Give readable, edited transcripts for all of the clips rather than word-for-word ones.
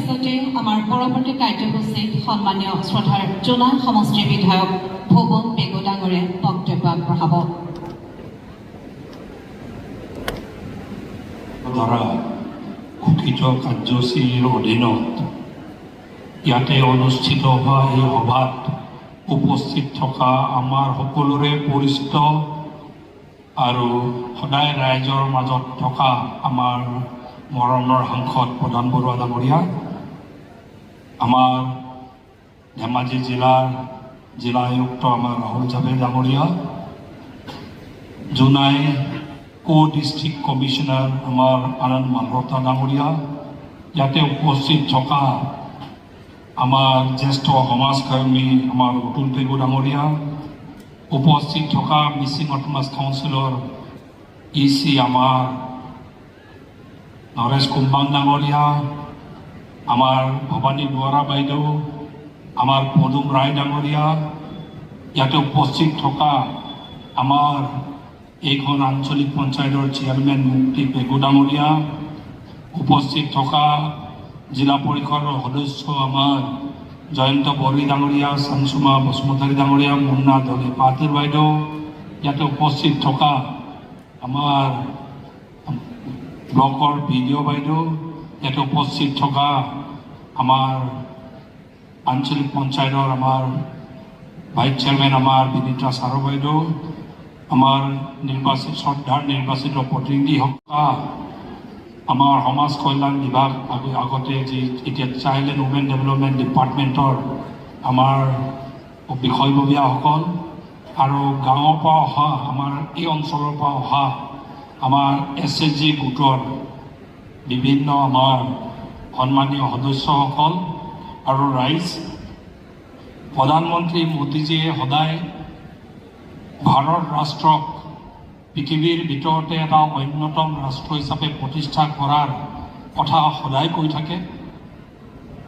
পিছতে আমাৰ পৰৱৰ্তী কাৰ্যসূচীত সন্মানীয় শ্ৰদ্ধাৰ জোনাই সমষ্টিৰ বিধায়ক ভুৱন পেগু ডাঙৰীয়াই বক্তব্য আগবঢ়াব। দ্বাৰা ঘোষিত কাৰ্যসূচীৰ অধীনত ইয়াতে অনুষ্ঠিত হোৱা এই সভাত উপস্থিত থকা আমাৰ সকলোৰে পৰিচিত আৰু সদায় ৰাইজৰ মাজত থকা আমাৰ মৰণৰ সাংসদ প্ৰধান বৰুৱা ডাঙৰীয়া, আমাৰ ধেমাজি জিলাৰ জিলা আয়ুক্ত আমাৰ ৰাহুল জাভেদ ডাঙৰীয়া, জোনাই ডিষ্ট্ৰিক্ট কমিশনাৰ আমাৰ আনন্দ মালহোত্ৰা ডাঙৰীয়া, ইয়াতে উপস্থিত থকা আমাৰ জ্যেষ্ঠ সমাজকৰ্মী আমাৰ অতুল পেগু ডাঙৰীয়া, উপস্থিত থকা মিচিং অট'নমাছ কাউন্সিলৰ EC আমাৰ নৰেশ কুম্বাং ডাঙৰীয়া, আমাৰ ভৱানী দুৱাৰা বাইদেউ, আমাৰ পদুম ৰায় ডাঙৰীয়া, ইয়াতে উপস্থিত থকা আমাৰ এইখন আঞ্চলিক পঞ্চায়তৰ চেয়াৰমেন মুক্তি পেগু ডাঙৰীয়া, উপস্থিত থকা জিলা পৰিষদৰ সদস্য আমাৰ জয়ন্ত বড়ি ডাঙৰীয়া, চানচুমা বসুমতাৰী ডাঙৰীয়া, মুন্না দলে পাতিৰ বাইদেউ, ইয়াতে উপস্থিত থকা আমাৰ ব্লকৰ ভিডিঅ' বাইদেউ, ইয়াতে উপস্থিত থকা আমাৰ আঞ্চলিক পঞ্চায়তৰ আমাৰ ভাইচ চেয়াৰমেন আমাৰ বিনীতা চাৰু বাইদেউ, আমাৰ শ্ৰদ্ধাৰ নিৰ্বাচিত প্ৰতিনিধি থকা আমাৰ সমাজ কল্যাণ বিভাগ আগতে যি এতিয়া চাইল্ড এণ্ড উমেন ডেভেলপমেণ্ট ডিপাৰ্টমেণ্টৰ আমাৰ বিষয়ববীয়াসকল আৰু গাঁৱৰ পৰা অহা আমাৰ এই অঞ্চলৰ পৰা অহা আমাৰ SHG গোটৰ বিভিন্ন আমাৰ সন্মানীয় সদস্যসকল আৰু ৰাইজ, প্ৰধানমন্ত্ৰী মোদীজীয়ে সদায় ভাৰত ৰাষ্ট্ৰক পৃথিৱীৰ ভিতৰতে এটা অন্যতম ৰাষ্ট্ৰ হিচাপে প্ৰতিষ্ঠা কৰাৰ কথা সদায় কৈ থাকে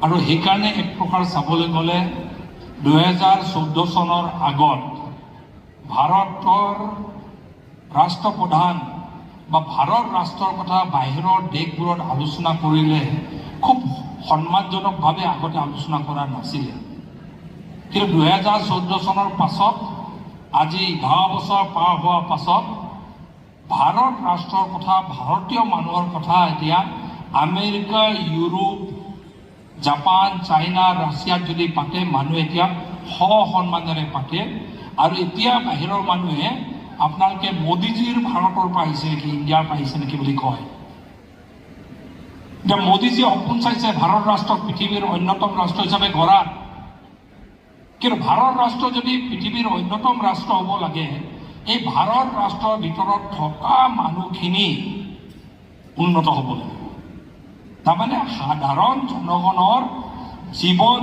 আৰু সেইকাৰণে এক প্ৰকাৰ চাবলৈ গ'লে 2014 চনৰ আগত ভাৰতৰ ৰাষ্ট্ৰপ্ৰধান বা ভাৰত ৰাষ্ট্ৰৰ কথা বাহিৰৰ দেশবোৰত আলোচনা কৰিলে খুব সন্মানজনকভাৱে আগতে আলোচনা কৰা নাছিলে, কিন্তু 2014 চনৰ পাছত আজি 11 বছৰ পাৰ হোৱাৰ পাছত ভাৰত ৰাষ্ট্ৰৰ কথা, ভাৰতীয় মানুহৰ কথা এতিয়া আমেৰিকা, ইউৰোপ, জাপান, চাইনা, ৰাছিয়াত যদি পাতে মানুহে এতিয়া সন্মানেৰে পাতে আৰু এতিয়া বাহিৰৰ মানুহে আপোনালোকে মোদীজীৰ ভাৰতৰ পৰা আহিছে নেকি, ইণ্ডিয়াৰ পৰা আহিছে নেকি বুলি কয়। এতিয়া মোদীজীয়ে সপোন চাইছে ভাৰত ৰাষ্ট্ৰক পৃথিৱীৰ অন্যতম ৰাষ্ট্ৰ হিচাপে গঢ়াৰ, কিন্তু ভাৰত ৰাষ্ট্ৰ যদি পৃথিৱীৰ অন্যতম ৰাষ্ট্ৰ হ'ব লাগে, এই ভাৰত ৰাষ্ট্ৰৰ ভিতৰত থকা মানুহখিনি উন্নত হ'ব লাগিব। তাৰমানে সাধাৰণ জনগণৰ জীৱন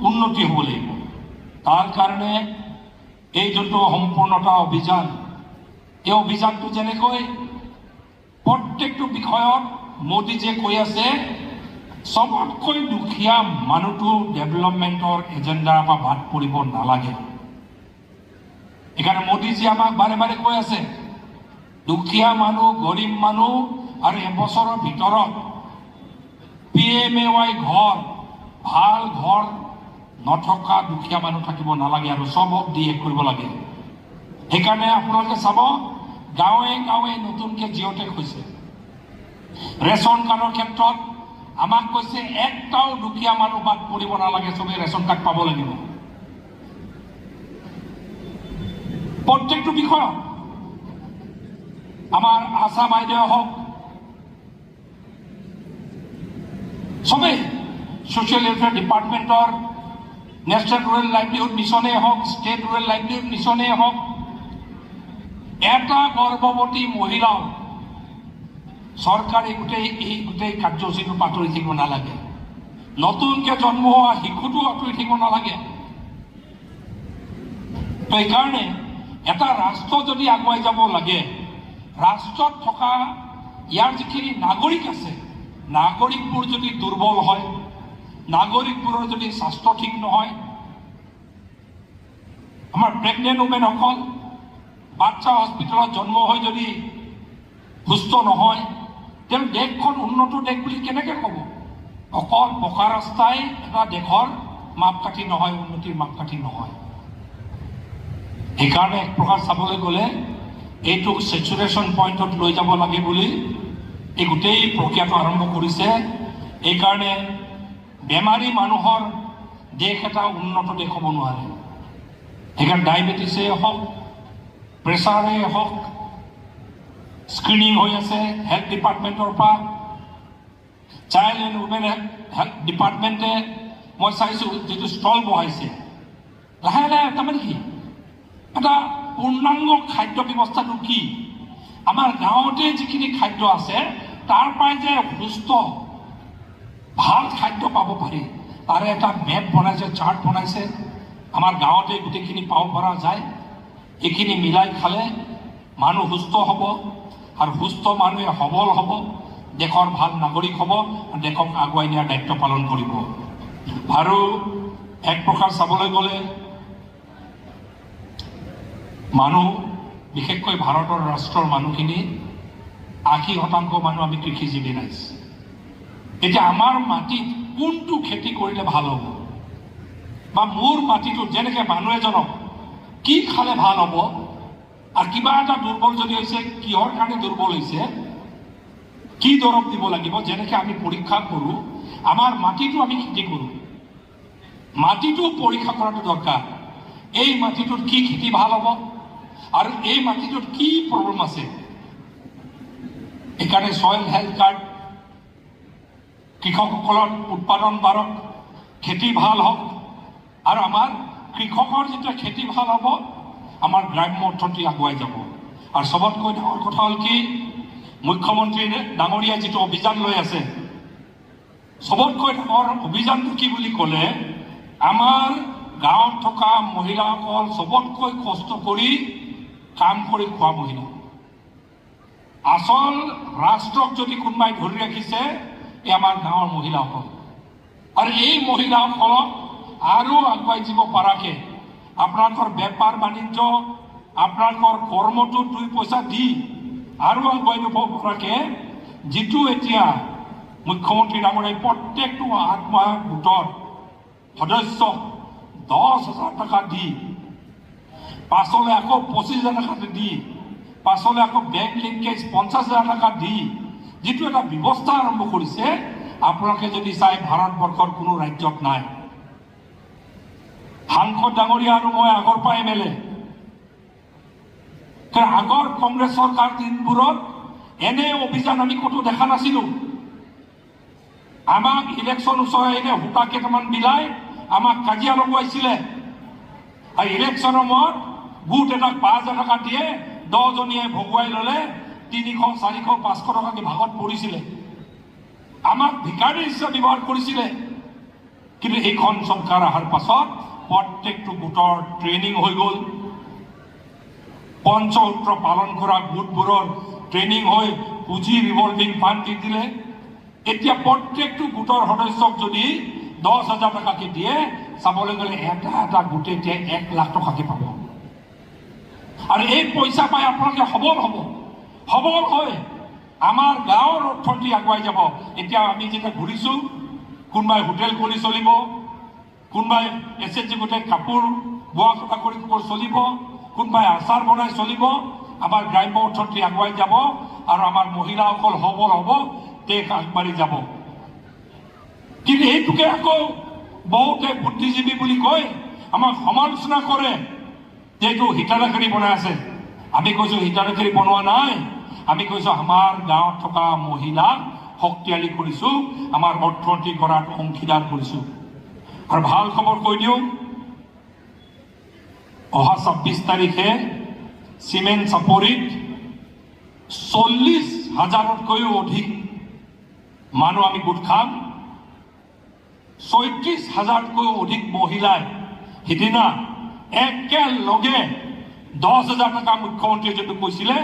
উন্নতি হ'ব লাগিব। তাৰ কাৰণে এই যোনটো সম্পূৰ্ণতা অভিযান, এই অভিযানটো যেনেকৈ প্ৰত্যেকটো বিষয়ত মোদীজীয়ে কৈ আছে চবতকৈ দুখীয়া মানুহটো ডেভেলপমেণ্টৰ এজেণ্ডাৰ পৰা বাদ পৰিব নালাগে। সেইকাৰণে মোদীজীয়ে আমাক বাৰে বাৰে কৈ আছে দুখীয়া মানুহ, গৰীব মানুহ আৰু এবছৰৰ ভিতৰত PMAY ঘৰ, ভাল ঘৰ নথকা দুখীয়া মানুহ থাকিব নালাগে আৰু চবক দি শেষ কৰিব লাগে। সেইকাৰণে আপোনালোকে চাব গাঁৱে গাঁৱে নতুনকৈ জিঅ'টেক হৈছে। ৰেচন কাৰ্ডৰ ক্ষেত্ৰত আমাক কৈছে একটাও দুখীয়া মানুহ বাদ পৰিব নালাগে, চবেই ৰেচন কাৰ্ড পাব লাগিব। প্ৰত্যেকটো বিষয়ত আমাৰ আশা বাইদেউ হওক, চবেই ছ'চিয়েল ৱেলফেয়াৰ ডিপাৰ্টমেণ্টৰ নেশ্যনেল ৰুৰেল লাইভলিহুড মিছনেই হওক, ষ্টেট ৰুৰেল লাইভলিহুড মিছনেই হওক, এটা গৰ্ভৱতী মহিলাও চৰকাৰে গোটেই কাৰ্যসূচীটো আঁতৰি থাকিব নালাগে। নতুনকৈ জন্ম হোৱা শিশুটো আঁতৰি থাকিব নালাগে। তো এইকাৰণে এটা ৰাষ্ট্ৰ যদি আগুৱাই যাব লাগে, ৰাষ্ট্ৰত থকা ইয়াৰ যিখিনি নাগৰিক আছে, নাগৰিকবোৰ যদি দুৰ্বল হয়, নাগৰিকবোৰৰ যদি স্বাস্থ্য ঠিক নহয়, আমাৰ প্ৰেগনেণ্ট উমেনসকল বাচ্চা হস্পিটেলত জন্ম হৈ যদি সুস্থ নহয়, তেন্তে দেশখন উন্নত দেশ বুলি কেনেকৈ ক'ব? অকল পকা ৰাস্তাই এটা দেশৰ মাপকাঠি নহয়, উন্নতিৰ মাপকাঠি নহয়। সেইকাৰণে এক প্ৰকাৰ চাবলৈ গ'লে এইটোক চেচুৰেশ্যন পইণ্টত লৈ যাব লাগে বুলি এই গোটেই প্ৰক্ৰিয়াটো আৰম্ভ কৰিছে। এইকাৰণে বেমাৰী মানুহৰ দেশ এটা উন্নত দেশ হ'ব নোৱাৰে। সেইকাৰণে ডায়েবেটিছে হওক, প্ৰেছাৰে হওক, স্ক্ৰিনিং হৈ আছে হেল্থ ডিপাৰ্টমেণ্টৰ পৰা। চাইল্ড এণ্ড উমেন হেল্থ ডিপাৰ্টমেণ্টে মই চাইছোঁ যিটো ষ্টল বহাইছে, লাহে লাহে তাৰমানে কি এটা পূৰ্ণাংগ খাদ্য ব্যৱস্থাটো কি, আমাৰ গাঁৱতে যিখিনি খাদ্য আছে তাৰ পৰাই যে সুস্থ ভাল খাদ্য পাব পাৰি তাৰে এটা মেপ বনাইছে, চাৰ্ট বনাইছে। আমাৰ গাঁৱতে গোটেইখিনি পাব পৰা যায়। এইখিনি মিলাই খালে মানুহ সুস্থ হ'ব, আৰু সুস্থ মানুহে সবল হ'ব, দেশৰ ভাল নাগৰিক হ'ব, দেশক আগুৱাই নিয়াৰ দায়িত্ব পালন কৰিব। আৰু এক প্ৰকাৰ চাবলৈ গ'লে মানুহ, বিশেষকৈ ভাৰতৰ ৰাষ্ট্ৰৰ মানুহখিনি 80% মানুহ আমি কৃষিজীৱী ৰাইজ। এতিয়া আমাৰ মাটিত কোনটো খেতি কৰিলে ভাল হ'ব, বা মোৰ মাটিটোত যেনেকৈ মানুহ এজনক কি খালে ভাল হ'ব, আৰু কিবা এটা দুৰ্বল যদি হৈছে কিহৰ কাৰণে দুৰ্বল হৈছে, কি দৰৱ দিব লাগিব, যেনেকৈ আমি পৰীক্ষা কৰোঁ আমাৰ মাটিটো আমি খেতি কৰোঁ, মাটিটো পৰীক্ষা কৰাটো দৰকাৰ। এই মাটিটোত কি খেতি ভাল হ'ব আৰু এই মাটিটোত কি প্ৰব্লেম আছে। এইকাৰণে ছয়েল হেল্থ কাৰ্ড কৃষকসকলৰ উৎপাদন বাঢ়ক, খেতি ভাল হওক, আৰু আমাৰ কৃষকৰ যেতিয়া খেতি ভাল হ'ব আমাৰ গ্ৰাম্য অৰ্থনীতি আগুৱাই যাব। আৰু চবতকৈ ডাঙৰ কথা হ'ল কি, মুখ্যমন্ত্ৰী ডাঙৰীয়াই যিটো অভিযান লৈ আছে, চবতকৈ ডাঙৰ অভিযানটো কি বুলি ক'লে, আমাৰ গাঁৱত থকা মহিলাসকল চবতকৈ কষ্ট কৰি কাম কৰি খোৱা মহিলা। আচল ৰাষ্ট্ৰক যদি কোনোবাই ধৰি ৰাখিছে এই আমাৰ গাঁৱৰ মহিলাসকল। আৰু এই মহিলাসকলক আৰু আগুৱাই যাব পৰাকৈ আপোনালোকৰ বেপাৰ বাণিজ্য, আপোনালোকৰ কৰ্মটো 2 পইচা দি আৰু আগুৱাই নিব পৰাকৈ যিটো এতিয়া মুখ্যমন্ত্ৰী ডাঙৰীয়াই প্ৰত্যেকটো আত্মসহায়ক গোটৰ সদস্যক 10,000 টকা দি, পাছলৈ আকৌ 25,000 টকা দি, পাছলৈ আকৌ বেংক লিংকেজ 50,000 টকা দি যিটো এটা ব্যৱস্থা আৰম্ভ কৰিছে, আপোনালোকে যদি চাই ভাৰতবৰ্ষৰ কোনো ৰাজ্যত নাই। সাংসদ ডাঙৰীয়া আৰু মই আগৰ পৰা MLA, আগৰ কংগ্ৰেছ চৰকাৰ দিনবোৰত এনে অভিযান আমি ক'তো দেখা নাছিলোঁ। আমাক ইলেকশ্যন ওচৰাই এনে সূতা কেইটামান বিলাই আমাক কাজিয়া লগোৱাইছিলে, আৰু ইলেকশ্যনৰ সময়ত গোট এটাক 5,000 টকা দিয়ে, 10জনীয়ে ভগুৱাই ল'লে 300, 400, 500 টকাকৈ ভাগত পৰিছিলে। আমাক ভিকাৰী হিচাপে ব্যৱহাৰ কৰিছিলে। কিন্তু এইখন চৰকাৰ অহাৰ পাছত প্ৰত্যেকটো গোটৰ ট্ৰেইনিং হৈ গ'ল, পঞ্চসূত্ৰ পালন কৰা গোটবোৰৰ ট্ৰেইনিং হৈ পুঁজি ৰিভলভিং ফাণ্ড দি দিলে। এতিয়া প্ৰত্যেকটো গোটৰ সদস্যক যদি 10,000 টকাকৈ দিয়ে, চাবলৈ গ'লে এটা গোটে এতিয়া 1 লাখ টকাকৈ পাব। আৰু এই পইচা পাই আপোনালোকে সবল হ'ব, সবল হৈ আমাৰ গাঁৱৰ অৰ্থনীতি আগুৱাই যাব। এতিয়া আমি যেতিয়া ঘূৰিছোঁ, কোনোবাই হোটেল কৰি চলিব, কোনোবাই SHG গোটে কাপোৰ বোৱা কটা কৰি চলিব, কোনোবাই আচাৰ বনাই চলিব। আমাৰ গ্ৰাম্য অৰ্থনীতি আগুৱাই যাব আৰু আমাৰ মহিলাসকল সবল হ'ব, দেশ আগবাঢ়ি যাব। কিন্তু এইটোকে আকৌ বহুতে বুদ্ধিজীৱী বুলি কৈ আমাক সমালোচনা কৰে যে এইটো হিতাধিকাৰী বনাই আছে। আমি কৈছোঁ হিতাধিকাৰী বনোৱা নাই, আমি কৈছোঁ আমাৰ গাঁৱত থকা মহিলাক শক্তিশালী কৰিছোঁ, আমাৰ অৰ্থনীতি গঢ়াত অংশীদাৰ কৰিছোঁ। আৰু ভাল খবৰ কৈ দিওঁ, অহা 26 তাৰিখে চিমেণ্ট চাপৰিত 40,000তকৈও অধিক মানুহ আমি গোট খাম। 36,000তকৈও অধিক মহিলাই সিদিনা একেলগে 10,000 টকা মুখ্যমন্ত্ৰীয়ে যিটো কৈছিলে,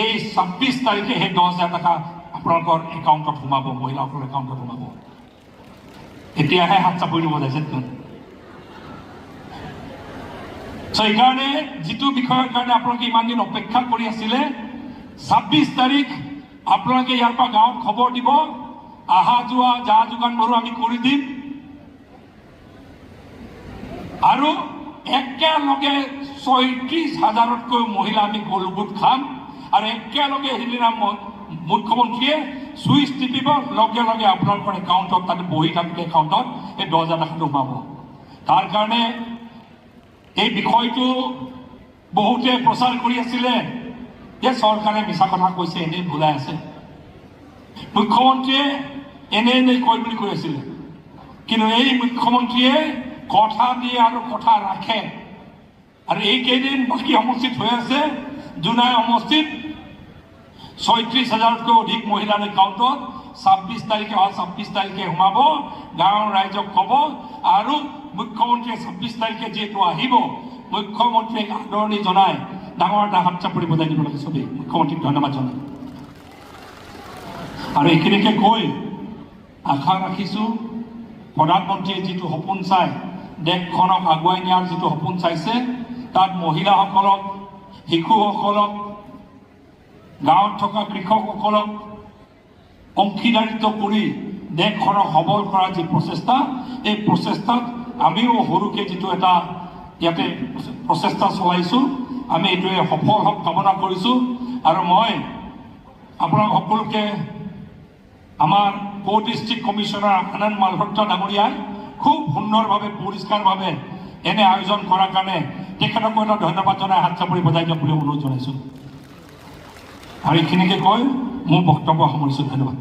এই 26 তাৰিখে সেই 10,000 টকা আপোনালোকৰ একাউণ্টত সোমাব, মহিলাসকলৰ একাউণ্টত সোমাব। এতিয়াহে হাত চাপৰি বজাইছে। সেইকাৰণে যিটো বিষয়ৰ কাৰণে আপোনালোকে ইমান দিন অপেক্ষা কৰি আছিলে, 26 তাৰিখ আপোনালোকে ইয়াৰ পৰা গাঁৱত খবৰ দিব অহা যোৱা যা যোগানবোৰো আমি কৰি দিম আৰু একেলগে ৩৬,০০০তকৈ মহিলা আমি গোলগোট খাম আৰু একেলগে সেইদিনা মুখ্যমন্ত্ৰীয়ে চুইচ টিপিব, লগে লগে আপোনালোকৰ একাউণ্টত তাতে বহি থাকোঁতে একাউণ্টত এই ১০,০০০ টকাটো সোমাব। তাৰ কাৰণে এই বিষয়টো বহুতে প্ৰচাৰ কৰি আছিলে যে চৰকাৰে মিছা কথা কৈছে, এনেই ভুলাই আছে। মুখ্যমন্ত্ৰীয়ে এনেই কয় বুলি কৈ আছিলে, কিন্তু এই মুখ্যমন্ত্ৰীয়ে কথা দিয়ে আৰু কথা ৰাখে। আৰু এইকেইদিন বাকী সমষ্টিত হৈ আছে, জোনাই সমষ্টিত ৩৬,০০০তকৈ অধিক মহিলাৰ একাউণ্টত ২৬ তাৰিখে অহা ২৬ তাৰিখে সোমাব, গাঁৱৰ ৰাইজক ক'ব। আৰু মুখ্যমন্ত্ৰীয়ে ২৬ তাৰিখে যিহেতু আহিব, মুখ্যমন্ত্ৰীক আদৰণি জনাই ডাঙৰ এটা হাত চাপৰি বজাই দিব লাগে চবেই, মুখ্যমন্ত্ৰীক ধন্যবাদ জনাই। আৰু এইখিনিকে কৈ আশা ৰাখিছোঁ প্ৰধানমন্ত্ৰীয়ে যিটো সপোন চাই দেশখনক আগুৱাই নিয়াৰ যিটো সপোন চাইছে, তাত মহিলাসকলক, শিশুসকলক, গাঁৱত থকা কৃষকসকলক অংশীদাৰিত্ব কৰি দেশখনক সবল কৰাৰ যি প্ৰচেষ্টা, এই প্ৰচেষ্টাত আমিও সৰুকে যিটো এটা ইয়াতে প্ৰচেষ্টা চলাইছোঁ, আমি এইটোৱে সফল হওক কামনা কৰিছোঁ। আৰু মই আপোনাক সকলোকে আমাৰ ডিষ্ট্ৰিক্ট কমিশ্যনাৰ আনন্দ মালহোত্ৰা ডাঙৰীয়াই খুব সুন্দৰভাৱে পৰিষ্কাৰভাৱে এনে আয়োজন কৰাৰ কাৰণে তেখেতকো এটা ধন্যবাদ জনাই হাত চাপৰি বজাই দিয়ক বুলি অনুৰোধ জনাইছোঁ। আৰু এইখিনিকে কৈ মোৰ বক্তব্য সামৰিছোঁ। ধন্যবাদ।